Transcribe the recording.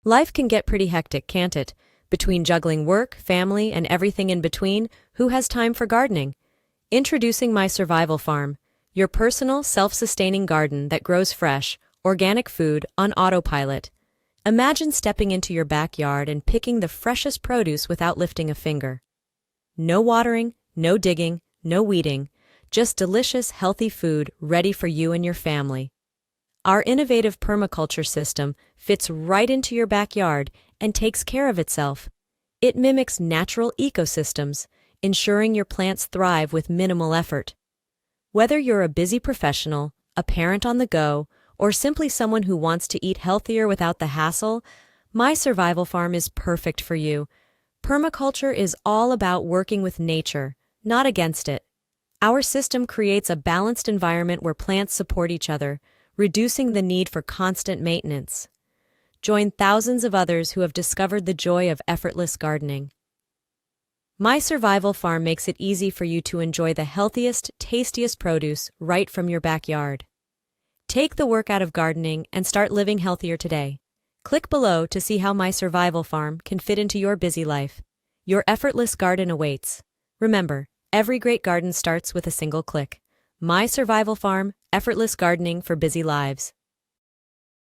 Life can get pretty hectic, can't it? Between juggling work, family, and everything in between, who has time for gardening? Introducing My Survival Farm, your personal, self-sustaining garden that grows fresh, organic food on autopilot. Imagine stepping into your backyard and picking the freshest produce without lifting a finger. No watering, no digging, no weeding, just delicious, healthy food ready for you and your family. Our innovative permaculture system fits right into your backyard and takes care of itself. It mimics natural ecosystems, ensuring your plants thrive with minimal effort. Whether you're a busy professional, a parent on the go, or simply someone who wants to eat healthier without the hassle, My Survival Farm is perfect for you. Permaculture is all about working with nature, not against it. Our system creates a balanced environment where plants support each other, reducing the need for constant maintenance. Join thousands of others who have discovered the joy of effortless gardening. My Survival Farm makes it easy for you to enjoy the healthiest, tastiest produce right from your backyard. Take the work out of gardening and start living healthier today. Click below to see how My Survival Farm can fit into your busy life. Your effortless garden awaits. Remember, every great garden starts with a single click. My Survival Farm, effortless gardening for busy lives.